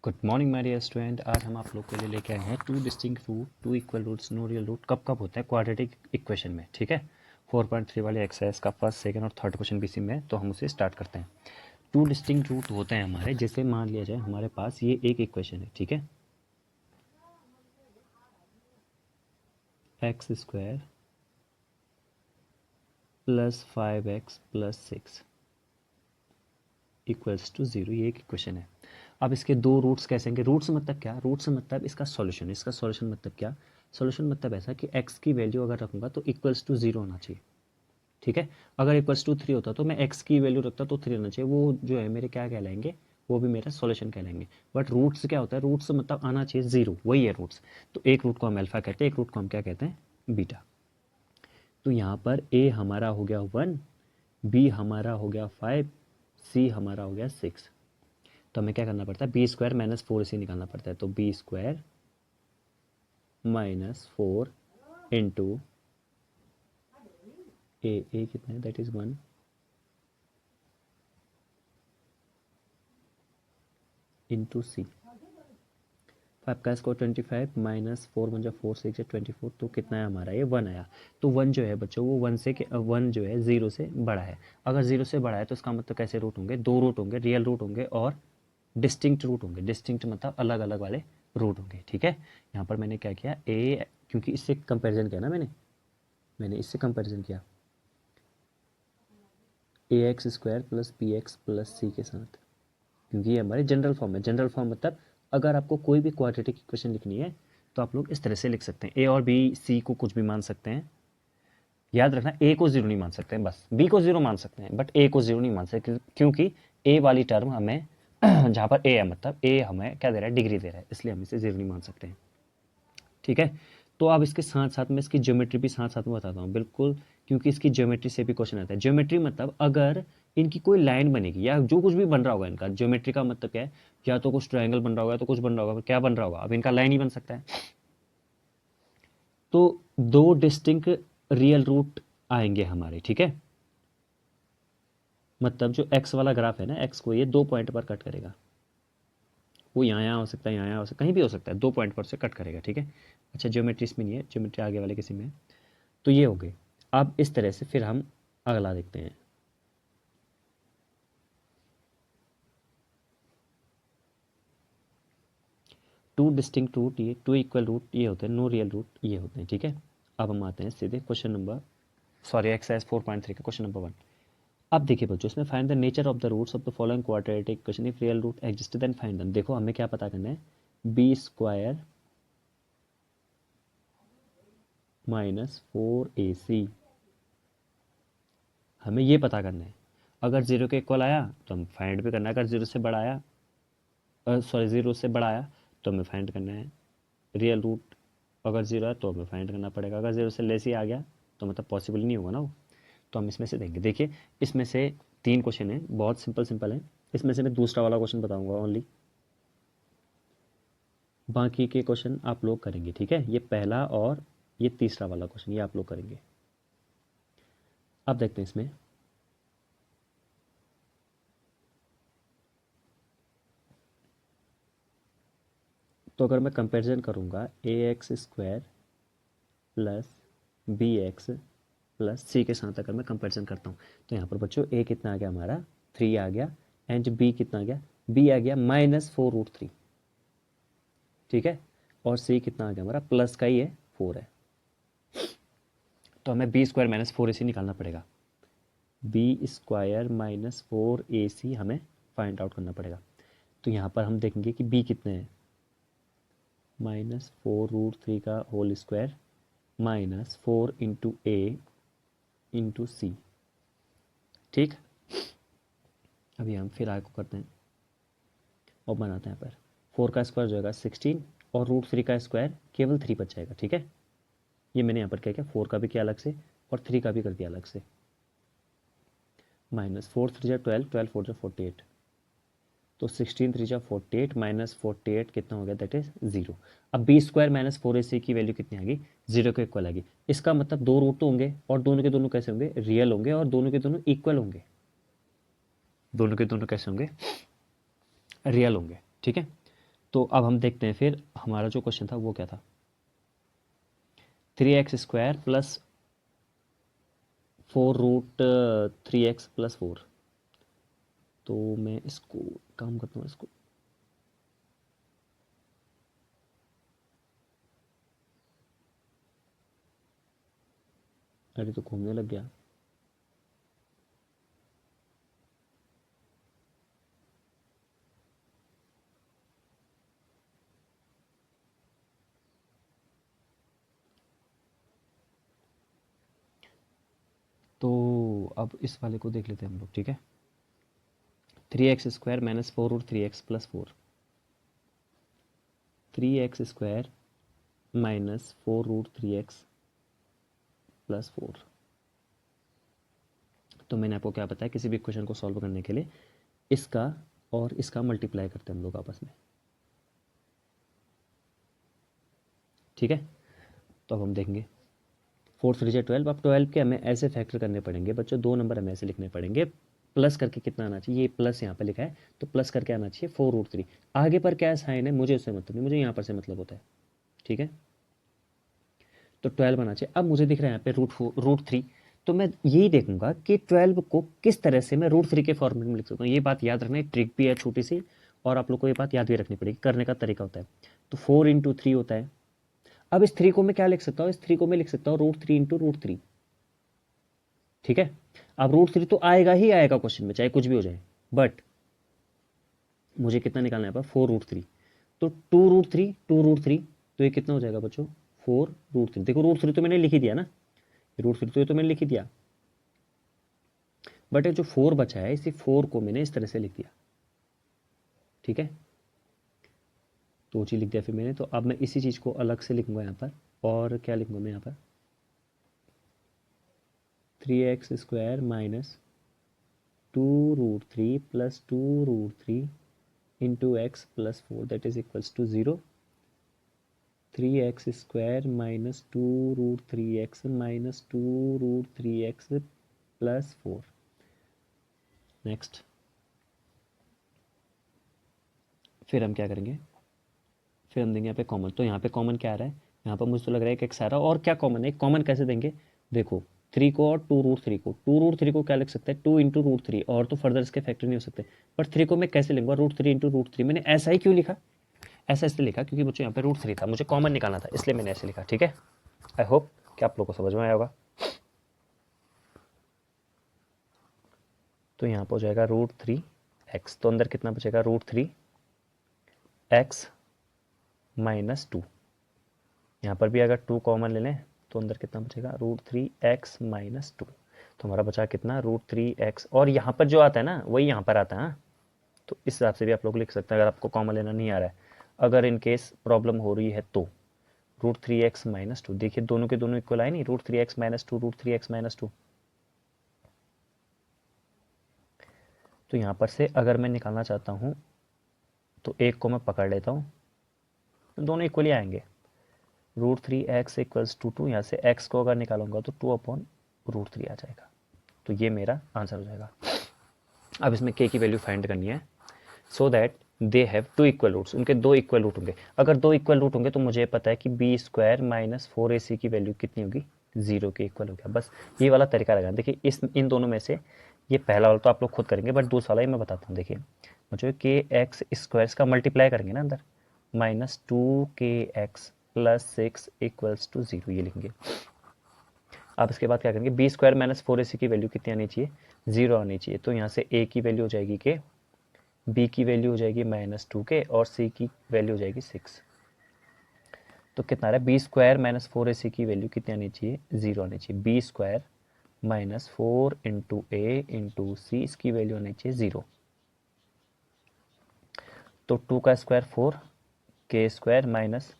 Good morning my dear student. आज हम आप लोग के लिए लेके आए हैं two distinct root, two equal roots, no real root कब कब होता है क्वाड्रेटिक इक्वेशन में। ठीक है, 4.3 वाले एक्सरसाइज का फर्स्ट, सेकंड और थर्ड क्वेश्चन बीसी में, तो हम उसे स्टार्ट करते हैं। टू डिस्टिंक्ट रूट होते हैं हमारे, जैसे मान लिया जाए हमारे पास ये एक इक्वेशन है। ठीक है, x square plus 5x plus 6 equals to 0, ये एक इक्वेशन है। अब इसके दो रूट्स कैसे होंगे? रूट्स मतलब क्या? रूट्स मतलब इसका सॉल्यूशन। इसका सॉल्यूशन मतलब क्या? सॉल्यूशन मतलब ऐसा कि x की वैल्यू अगर रखूंगा तो इक्वल्स टू 0 होना चाहिए। ठीक है, अगर इक्वल्स टू 3 होता तो मैं x की वैल्यू रखता तो 3 होना चाहिए। वो जो है मेरे क्या कहलाएंगे? वो भी मेरा सॉल्यूशन कहलाएंगे। बट रूट्स क्या होता है? रूट्स मतलब आना चाहिए 0, वही है रूट्स। तो एक रूट को हम अल्फा कहते हैं, एक रूट को हम क्या कहते हैं? बीटा। तो यहाँ पर a हमारा हो गया 1, b हमारा हो गया 5, c हमारा हो गया 6। तो हमें क्या करना पड़ता है? बी स्क्वायर माइनस 4 इसे निकालना पड़ता है। तो बी स्क्वायर माइनस 4 इंटू ए कितना है? दैट इज 1 इंटू सी। 5 का स्क्वायर 25 माइनस 4 वन जा 4 6 24, तो कितना है हमारा? ये 1 आया। तो 1 जो है बच्चों वो 1 जो है 0 से बड़ा है। अगर 0 से बड़ा है तो इसका मतलब कैसे रूट होंगे? दो रूट होंगे, रियल रूट होंगे और डिस्टिंक्ट रूट होंगे। डिस्टिंक्ट मतलब अलग अलग वाले रूट होंगे। ठीक है, यहाँ पर मैंने क्या किया? ए, क्योंकि इससे कंपेरिजन किया ना मैंने इससे कंपेरिजन किया A X square plus B X plus C के साथ, क्योंकि ये हमारे जनरल फॉर्म है। जनरल फॉर्म मतलब अगर आपको कोई भी क्वाड्रेटिक इक्वेशन लिखनी है तो आप लोग इस तरह से लिख सकते हैं। ए और बी सी को कुछ भी मान सकते हैं। याद रखना, ए को जीरो नहीं मान सकते हैं, बस बी को जीरो मान सकते हैं बट ए को जीरो नहीं मान सकते, क्योंकि ए वाली टर्म हमें जहाँ पर ए है मतलब ए हमें क्या दे रहा है? डिग्री दे रहा है, इसलिए हम इसे जीरो नहीं मान सकते हैं। ठीक है, तो अब इसके साथ साथ में इसकी ज्योमेट्री भी साथ साथ में बताता हूँ बिल्कुल, क्योंकि इसकी ज्योमेट्री से भी क्वेश्चन आता है। ज्योमेट्री मतलब अगर इनकी कोई लाइन बनेगी या जो कुछ भी बन रहा होगा, इनका ज्योमेट्री का मतलब क्या है? या तो कुछ ट्रायंगल बन रहा होगा तो कुछ बन रहा होगा, क्या बन रहा होगा? अब इनका लाइन ही बन सकता है। तो दो डिस्टिंक्ट रियल रूट आएंगे हमारे। ठीक है, मतलब जो एक्स वाला ग्राफ है ना, एक्स को ये दो पॉइंट पर कट करेगा। वो यहाँ हो सकता है, यहाँ हो सकता है, कहीं भी हो सकता है, दो पॉइंट पर से कट करेगा। ठीक है, अच्छा ज्योमेट्री इसमें नहीं है, ज्योमेट्री आगे वाले किसी में है। तो ये हो गई। अब इस तरह से फिर हम अगला देखते हैं। टू डिस्टिंक्ट रूट, ये टू इक्वल रूट ये होते हैं, नो रियल रूट ये होते हैं। ठीक है, अब हम आते हैं सीधे क्वेश्चन नंबर, सॉरी एक्सरसाइज 4.3 का क्वेश्चन नंबर 1। अब देखिए बच्चों, इसमें find the nature of the roots of the following quadratic equation if real root exist then find them. देखो हमें क्या पता करना है? बी स्क्वायर माइनस 4ac, हमें ये पता करना है। अगर जीरो के इक्वल आया तो हम फाइंड भी करना है, अगर जीरो से बड़ा आया, सॉरी जीरो से बड़ा आया तो हमें फाइंड करना है रियल रूट। अगर जीरो है तो हमें फाइंड करना पड़ेगा। अगर जीरो से लेस ही आ गया तो मतलब पॉसिबल नहीं होगा ना वो। तो हम इसमें से देंगे। देखिए इसमें से तीन क्वेश्चन है, बहुत सिंपल सिंपल है। इसमें से मैं दूसरा वाला क्वेश्चन बताऊंगा ओनली, बाकी के क्वेश्चन आप लोग करेंगे। ठीक है, ये पहला और ये तीसरा वाला क्वेश्चन ये आप लोग करेंगे। अब देखते हैं इसमें, तो अगर मैं कंपैरिजन करूंगा A X square plus B X plus C के साथ अगर मैं कंपैरिजन करता हूँ, तो यहाँ पर बच्चों ए कितना आ गया हमारा? 3 आ गया। एंड बी कितना आ गया? बी आ गया -4√3। ठीक है, और सी कितना आ गया हमारा? प्लस का ही है, 4 है। तो हमें बी स्क्वायर माइनस 4ac निकालना पड़ेगा। बी स्क्वायर माइनस 4ac हमें फाइंड आउट करना पड़ेगा। तो यहाँ पर हम देखेंगे कि बी कितने हैं? -4√3 का होल स्क्वायर माइनस 4 इंटू ए इंटू सी। ठीक, अभी हम फिर आगे को करते हैं और बनाते हैं। यहाँ पर 4 का स्क्वायर जो होगा 16 और √3 का स्क्वायर केवल 3 बच जाएगा। ठीक है, ये मैंने यहाँ पर क्या किया? 4 का भी किया अलग से और 3 का भी कर दिया अलग से। -4 3 12, 12 4 48, तो 16 3 48 -48 कितना हो गया? That is 0। अब बी स्क्वायर माइनस 4ac की वैल्यू कितनी आ गई? 0 के इक्वल आ गई। इसका मतलब दो रूट तो होंगे और दोनों के दोनों कैसे होंगे? रियल होंगे और दोनों के दोनों इक्वल होंगे। दोनों के दोनों कैसे होंगे? रियल होंगे। ठीक है, तो अब हम देखते हैं फिर हमारा जो क्वेश्चन था वो क्या था, 3x² प्लस 4√3x+4। तो मैं इसको काम करता हूँ, इसको अरे तो घूमने लग गया। तो अब इस वाले को देख लेते हैं हम लोग, ठीक है। 3x² minus 4√3x+4, 3x² minus 4√3x+4। तो मैंने आपको क्या बताया, किसी भी क्वेश्चन को सॉल्व करने के लिए इसका और इसका मल्टीप्लाई करते हैं हम लोग आपस में, ठीक है। तो अब हम देखेंगे 4×3 = 12। अब 12 के हमें ऐसे फैक्टर करने पड़ेंगे बच्चों, 2 नंबर हमें ऐसे लिखने पड़ेंगे, प्लस करके कितना आना चाहिए, ये प्लस यहाँ पे लिखा है तो प्लस करके आना चाहिए 4√3। आगे पर क्या साइन है मुझे उससे मतलब नहीं, मुझे यहाँ पर से मतलब होता है, ठीक है। तो 12 आना चाहिए। अब मुझे दिख रहा है यहाँ पे √3, तो मैं यही देखूंगा कि 12 को किस तरह से मैं √3 के फॉर्मेट में लिख सकता हूँ। ये बात याद रखना, एक ट्रिक भी है छोटी सी, और आप लोग को ये बात याद भी रखनी पड़ेगी, करने का तरीका होता है। तो 4×3 होता है। अब इस 3 को मैं क्या लिख सकता हूँ, इस 3 को मैं लिख सकता हूँ √3 × √3, ठीक है। अब √3 तो आएगा ही आएगा क्वेश्चन में, चाहे कुछ भी हो जाए, बट मुझे कितना निकालना है, 4√3। तो 2√3 तो ये कितना हो जाएगा बच्चों, 4√3। देखो √3 तो मैंने लिख ही दिया ना, √3 तो ये तो मैंने लिख ही दिया, बट ये जो 4 बचा है इसी 4 को मैंने इस तरह से लिख दिया, ठीक है। तो चीज लिख दिया फिर मैंने। तो अब मैं इसी चीज को अलग से लिखूंगा यहाँ पर, और क्या लिखूंगा मैं यहाँ पर, 3x² minus 2√3 plus 2√3 into x+4 that is equals to 0। 3x² minus 2√3x minus 2√3x+4। Next, फिर हम क्या करेंगे, फिर हम देंगे यहाँ पे कॉमन। तो यहाँ पे कॉमन क्या आ रहा है, यहाँ पर मुझे तो लग रहा है कि x आ रहा है, और क्या कॉमन है, कॉमन कैसे देंगे, देखो 3 को और 2√3 को क्या लिख सकते हैं, 2 × √3, और तो फर्दर इसके फैक्टर नहीं हो सकते, पर 3 को मैं कैसे लिखूंगा, √3 × √3। मैंने ऐसा ही क्यों लिखा, ऐसा इसलिए लिखा क्योंकि बच्चों यहाँ पे √3 था, मुझे कॉमन निकालना था, इसलिए मैंने ऐसे लिखा, ठीक है। आई होप कि आप लोग को समझ में आया होगा। तो यहाँ पर हो जाएगा √3x, तो अंदर कितना बचेगा, √3x माइनस 2। यहाँ पर भी अगर 2 कॉमन ले लें तो अंदर कितना बचेगा, √3x माइनस 2। तो हमारा बचा कितना, √3x, और यहाँ पर जो आता है ना वही यहाँ पर आता है, हाँ। तो इस हिसाब से भी आप लोग लिख सकते हैं अगर आपको कॉमन लेना नहीं आ रहा है, अगर इन केस प्रॉब्लम हो रही है तो। √3x माइनस 2, देखिए दोनों के दोनों इक्वल आए नहीं, √3x माइनस 2, √3x माइनस 2। तो यहाँ पर से अगर मैं निकालना चाहता हूँ तो एक को मैं पकड़ लेता हूँ, दोनों इक्वली आएंगे। √3x इक्वल्स टू 2, यहाँ से x को अगर निकालूंगा तो 2/√3 आ जाएगा। तो ये मेरा आंसर हो जाएगा। अब इसमें k की वैल्यू फाइंड करनी है, so that they have 2 equal roots, उनके 2 इक्वल रूट होंगे। अगर 2 इक्वल रूट होंगे तो मुझे पता है कि b² माइनस 4ac की वैल्यू कितनी होगी, 0 के इक्वल हो गया। बस ये वाला तरीका लगाना। देखिए इस इन दोनों में से ये पहला वाला तो आप लोग खुद करेंगे, बट दूसरा वाला ही मैं बताता हूँ। देखिए मुझे kx² का मल्टीप्लाई करेंगे ना अंदर, minus 2kx plus 6 equals to 0, ये लिखेंगे। अब इसके बाद क्या करेंगे, b² माइनस 4ac की वैल्यू कितनी आनी चाहिए, 0 आनी चाहिए। तो यहाँ से a की वैल्यू हो जाएगी k, b की वैल्यू हो जाएगी -2k, और c की वैल्यू हो जाएगी 6। तो कितना आ रहा है, b² माइनस 4ac की वैल्यू कितनी आनी चाहिए, 0 आनी चाहिए। b² minus 4 into a into C, इसकी वैल्यू आनी चाहिए 0। तो 2 का स्क्वायर 4, k² माइनस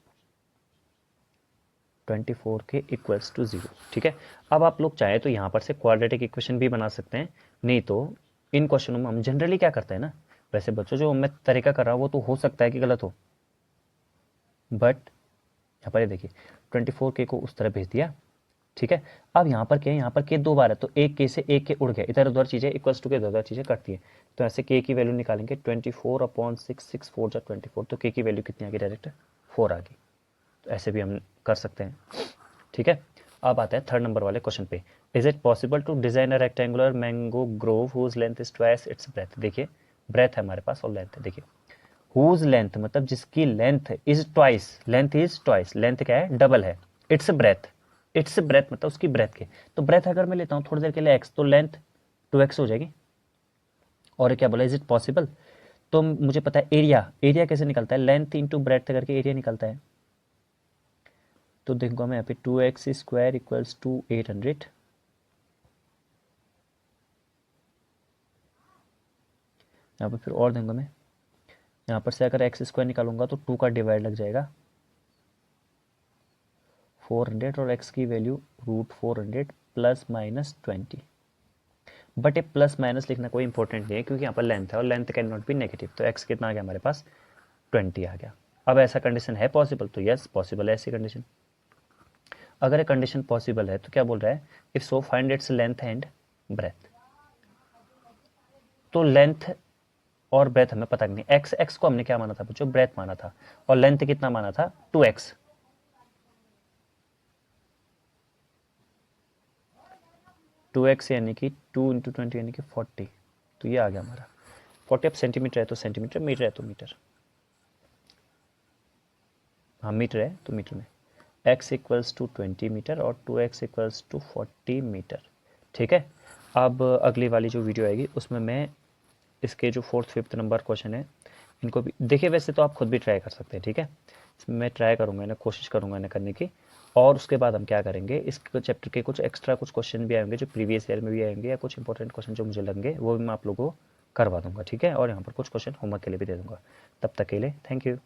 24 के इक्वल्स टू 0, ठीक है। अब आप लोग चाहे तो यहाँ पर से क्वाड्रेटिक इक्वेशन भी बना सकते हैं, नहीं तो इन क्वेश्चनों में हम जनरली क्या करते हैं ना, वैसे बच्चों जो मैं तरीका कर रहा हूँ वो तो हो सकता है कि गलत हो, बट यहाँ पर ये देखिए 24k को उस तरह भेज दिया, ठीक है। अब यहाँ पर क्या है, यहाँ पर के 2 बार है तो एक के से एक के उड़ गए, इधर उधर चीज़ें इक्वल्स टू के इधर उधर चीज़ें कटती हैं। तो ऐसे के की वैल्यू निकालेंगे 24/6, 6 4 जा 24, तो के की वैल्यू कितनी आ गई, डायरेक्ट 4 आ गई। तो ऐसे भी हम कर सकते हैं, ठीक है। अब आता है थर्ड नंबर वाले क्वेश्चन पे, is it possible to design a rectangular mango grove whose length is twice its breadth. देखिए ब्रेथ है हमारे पास और लेंथ है, देखिए हुज लेंथ मतलब जिसकी length is twice, length is twice, length क्या है, डबल है, इट्स ब्रेथ, इट्स ब्रेथ मतलब उसकी ब्रेथ के, तो ब्रेथ अगर मैं लेता हूँ थोड़ी देर के लिए एक्स, तो लेंथ 2x हो जाएगी। और क्या बोला, इज इट पॉसिबल, तो मुझे पता है एरिया, एरिया कैसे निकलता है, लेंथ इंटू ब्रेथ करके एरिया निकलता है। तो देखूंगा मैं यहाँ पे 2x² इक्वल्स टू 800, यहाँ पर फिर और दूंगा मैं, यहाँ पर से अगर x² निकालूंगा तो 2 का डिवाइड लग जाएगा 400, और x की वैल्यू √400 ±20। बट ये प्लस माइनस लिखना कोई इंपॉर्टेंट नहीं है क्योंकि यहाँ पर लेंथ है और length can not be negative, तो x कितना आ गया हमारे पास, 20 आ गया। अब ऐसा कंडीशन है पॉसिबल, तो यस पॉसिबल है ऐसी कंडीशन। अगर ये कंडीशन पॉसिबल है तो क्या बोल रहा है, if so find its length and breadth. तो लेंथ और ब्रेथ हमें पता नहीं, एक्स एक्स को हमने क्या माना था बच्चों, ब्रेथ माना था, और लेंथ कितना माना था, 2x। 2x यानी कि 2 × 20 यानी कि 40, तो ये आ गया हमारा 40। अब सेंटीमीटर है तो सेंटीमीटर, मीटर है तो मीटर, हाँ मीटर है तो मीटर में x इक्वल्स टू 20 मीटर और 2x इक्वल्स टू 40 मीटर, ठीक है। अब अगली वाली जो वीडियो आएगी उसमें मैं इसके जो 4th 5th नंबर क्वेश्चन है इनको भी देखिए, वैसे तो आप खुद भी ट्राई कर सकते हैं, ठीक है। मैं ट्राई करूँगा इन्हें, कोशिश करूँगा इन्हें करने की, और उसके बाद हम क्या करेंगे, इस चैप्टर के कुछ एक्स्ट्रा कुछ क्वेश्चन भी आएंगे जो प्रीवियस ईयर में भी आएंगे, या कुछ इंपॉर्टेंट क्वेश्चन जो मुझे लगेंगे वो भी मैं आप लोगों को करवा दूंगा, ठीक है। और यहाँ पर कुछ क्वेश्चन होमवर्क के लिए भी दे दूंगा। तब तक के लिए थैंक यू।